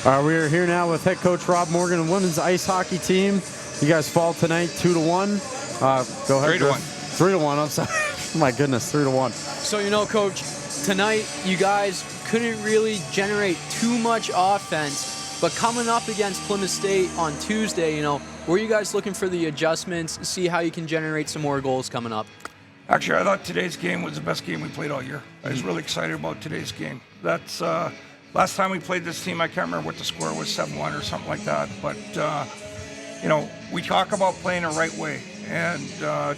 We are here now with head coach Rob Morgan and women's ice hockey team. You guys fall tonight 2-1. Go ahead. 3-1. 3-1. I'm sorry. My goodness, 3-1. So, Coach, tonight you guys couldn't really generate too much offense, but coming up against Plymouth State on Tuesday, were you guys looking for the adjustments, see how you can generate some more goals coming up? Actually, I thought today's game was the best game we played all year. I was really excited about today's game. That's last time we played this team, I can't remember what the score was, 7-1 or something like that. But, we talk about playing the right way. And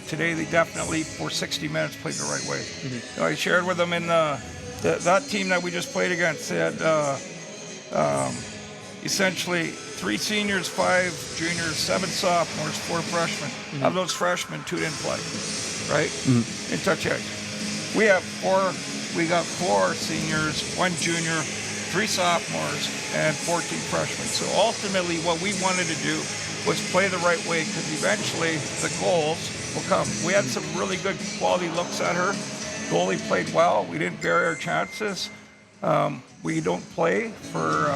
today they definitely, for 60 minutes, played the right way. Mm-hmm. I shared with them in that team that we just played against, they had essentially 3 seniors, 5 juniors, 7 sophomores, 4 freshmen. Mm-hmm. Of those freshmen, 2 didn't play, right? Mm-hmm. In touch ice. We got 4 seniors, 1 junior, 3 sophomores, and 14 freshmen. So ultimately what we wanted to do was play the right way, because eventually the goals will come. We had some really good quality looks at her. Goalie played well. We didn't bury our chances. We don't play for,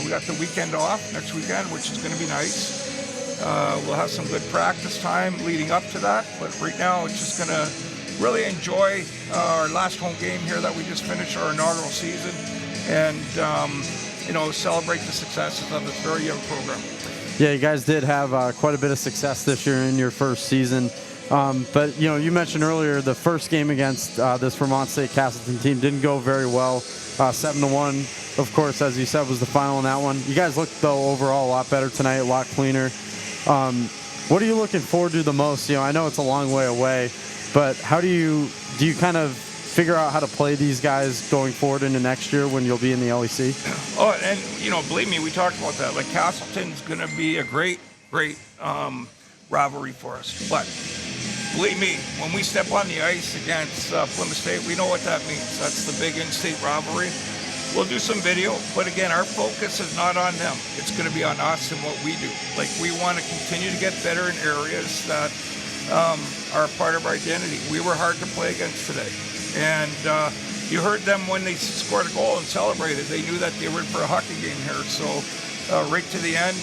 we got the weekend off next weekend, which is going to be nice. We'll have some good practice time leading up to that, but right now it's just going to really enjoy our last home game here that we just finished our inaugural season, and celebrate the successes of this very young program. Yeah, you guys did have quite a bit of success this year in your first season. But, you mentioned earlier the first game against this Vermont State Castleton team didn't go very well. 7-1, of course, as you said, was the final in that one. You guys looked, though, overall a lot better tonight, a lot cleaner. What are you looking forward to the most? I know it's a long way away, but how do you kind of figure out how to play these guys going forward into next year when you'll be in the LEC? Oh, and believe me, we talked about that. Like, Castleton's going to be a great rivalry for us. But believe me, when we step on the ice against Plymouth State, we know what that means. That's the big in-state rivalry. We'll do some video, but again, our focus is not on them. It's going to be on us and what we do. Like, we want to continue to get better in areas that are part of our identity. We were hard to play against today. And you heard them when they scored a goal and celebrated. They knew that they were in for a hockey game here. So right to the end,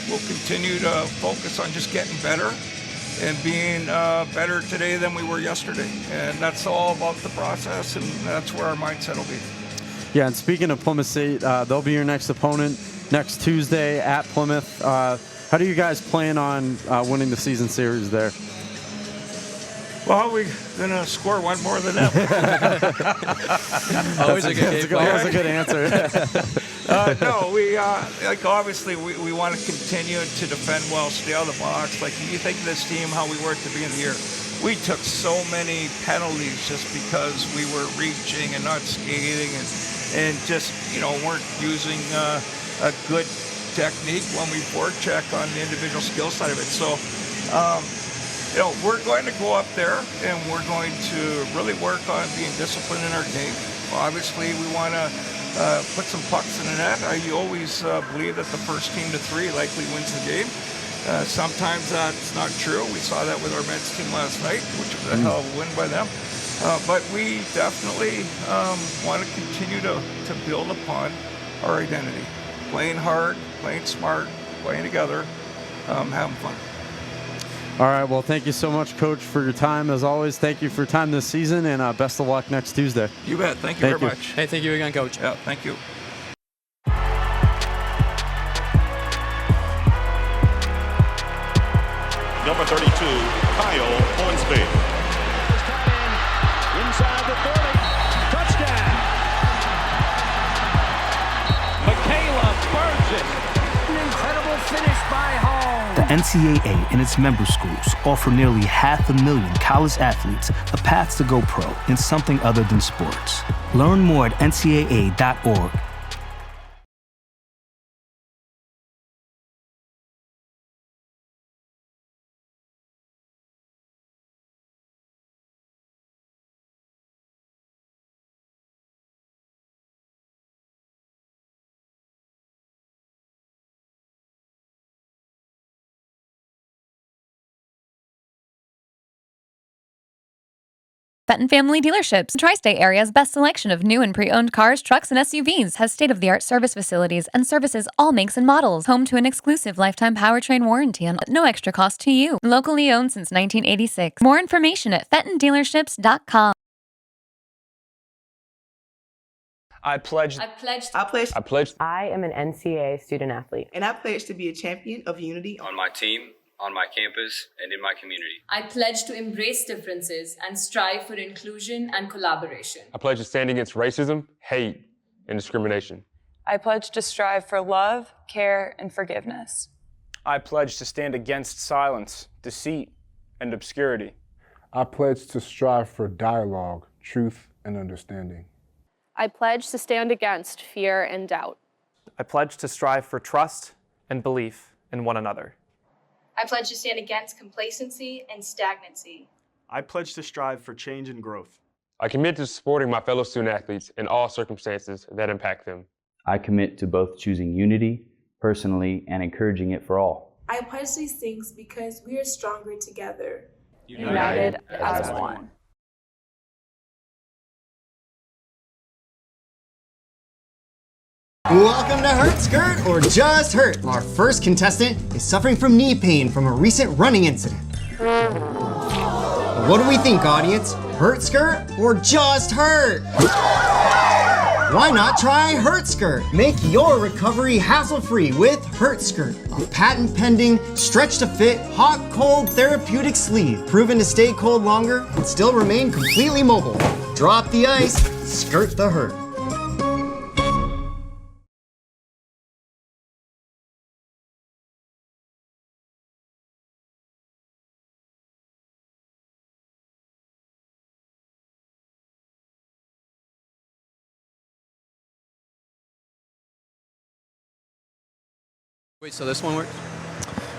we'll continue to focus on just getting better and being better today than we were yesterday. And that's all about the process, and that's where our mindset will be. Yeah, and speaking of Plymouth State, they'll be your next opponent next Tuesday at Plymouth. How do you guys plan on winning the season series there? Well, we're going to score one more than them. Always a good answer. No, we obviously we want to continue to defend well, stay out of the box. Like, you think of this team, how we were at the beginning of the year. We took so many penalties just because we were reaching and not skating and just, weren't using a good technique when we forecheck on the individual skill side of it. So, we're going to go up there and we're going to really work on being disciplined in our game. Obviously, we want to put some pucks in the net. I always believe that the first team to 3 likely wins the game. Sometimes that's not true. We saw that with our men's team last night, which was a hell of a win by them. But we definitely want to continue to build upon our identity. Playing hard, playing smart, playing together, having fun. All right, well, thank you so much, Coach, for your time. As always, thank you for your time this season, and best of luck next Tuesday. You bet. Thank you very much. Hey, thank you again, Coach. Yeah, thank you. Number 32, Kyle Hornsby. Inside the 30. Touchdown. Michaela Burgess. An incredible finish by Hall. The NCAA and its member schools offer nearly 500,000 college athletes a path to go pro in something other than sports. Learn more at ncaa.org. Fenton Family Dealerships, Tri-State area's best selection of new and pre-owned cars, trucks, and SUVs, has state-of-the-art service facilities and services all makes and models. Home to an exclusive lifetime powertrain warranty and no extra cost to you. Locally owned since 1986. More information at fentondealerships.com. I pledge. I pledge. I pledge. I pledge. I am an NCAA student athlete. And I pledge to be a champion of unity on my team, on my campus, and in my community. I pledge to embrace differences and strive for inclusion and collaboration. I pledge to stand against racism, hate, and discrimination. I pledge to strive for love, care, and forgiveness. I pledge to stand against silence, deceit, and obscurity. I pledge to strive for dialogue, truth, and understanding. I pledge to stand against fear and doubt. I pledge to strive for trust and belief in one another. I pledge to stand against complacency and stagnancy. I pledge to strive for change and growth. I commit to supporting my fellow student athletes in all circumstances that impact them. I commit to both choosing unity personally and encouraging it for all. I pledge these things because we are stronger together. United as one. Welcome to Hurt Skirt or Just Hurt. Our first contestant is suffering from knee pain from a recent running incident. What do we think, audience? Hurt Skirt or Just Hurt? Why not try Hurt Skirt? Make your recovery hassle-free with Hurt Skirt, a patent-pending, stretch-to-fit, hot-cold therapeutic sleeve, proven to stay cold longer and still remain completely mobile. Drop the ice, skirt the hurt. Wait, so this one works?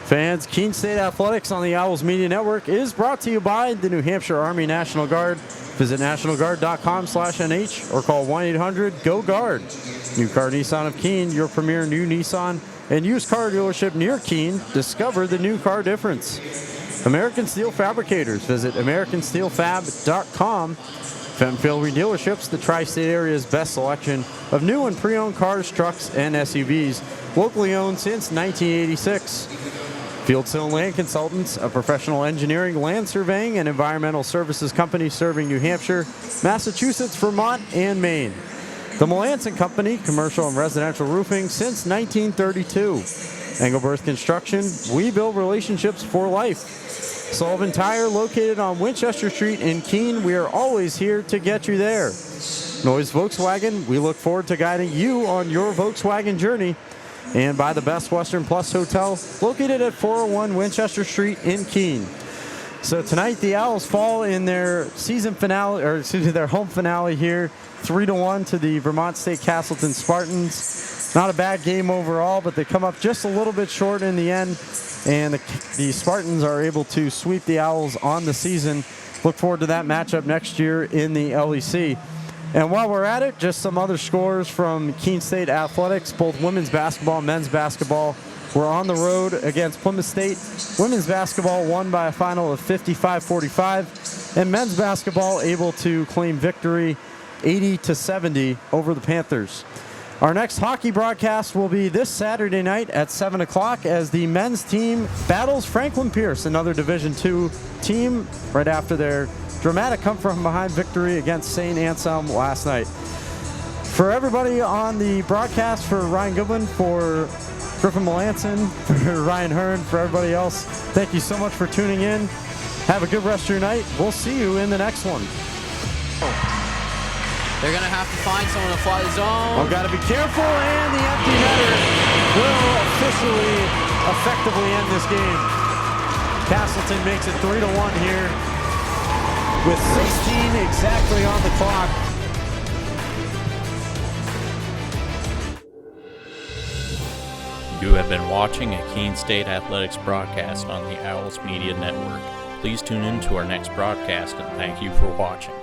Fans, Keene State Athletics on the Owls Media Network is brought to you by the New Hampshire Army National Guard. Visit nationalguard.com/NH or call 1-800-GO-GUARD. New Car Nissan of Keene, your premier new Nissan and used car dealership near Keene. Discover the new car difference. American Steel Fabricators. Visit americansteelfab.com. Fenton Family Dealerships, the Tri-State area's best selection of new and pre-owned cars, trucks, and SUVs. Locally owned since 1986. Fieldstone Land Consultants, a professional engineering, land surveying, and environmental services company serving New Hampshire, Massachusetts, Vermont, and Maine. The Melanson Company, commercial and residential roofing since 1932. Engelberth Construction, we build relationships for life. Sullivan Tire, located on Winchester Street in Keene. We are always here to get you there. Noise Volkswagen, we look forward to guiding you on your Volkswagen journey. And by the Best Western Plus Hotel, located at 401 Winchester Street in Keene. So tonight, the Owls fall in their season finale, or excuse me, their home finale here, 3-1 to the Vermont State Castleton Spartans. Not a bad game overall, but they come up just a little bit short in the end. And the Spartans are able to sweep the Owls on the season. Look forward to that matchup next year in the LEC. And while we're at it, just some other scores from Keene State Athletics. Both women's basketball and men's basketball were on the road against Plymouth State. Women's basketball won by a final of 55-45. And men's basketball able to claim victory 80-70 over the Panthers. Our next hockey broadcast will be this Saturday night at 7 o'clock as the men's team battles Franklin Pierce, another Division II team, right after their dramatic come-from-behind victory against St. Anselm last night. For everybody on the broadcast, for Ryan Goodwin, for Griffin Melanson, for Ryan Hearn, for everybody else, thank you so much for tuning in. Have a good rest of your night. We'll see you in the next one. They're going to have to find someone to fly the zone. I've got to be careful, and the empty netter will officially effectively end this game. Castleton makes it 3-1 here with 16 exactly on the clock. You have been watching a Keene State Athletics broadcast on the Owls Media Network. Please tune in to our next broadcast, and thank you for watching.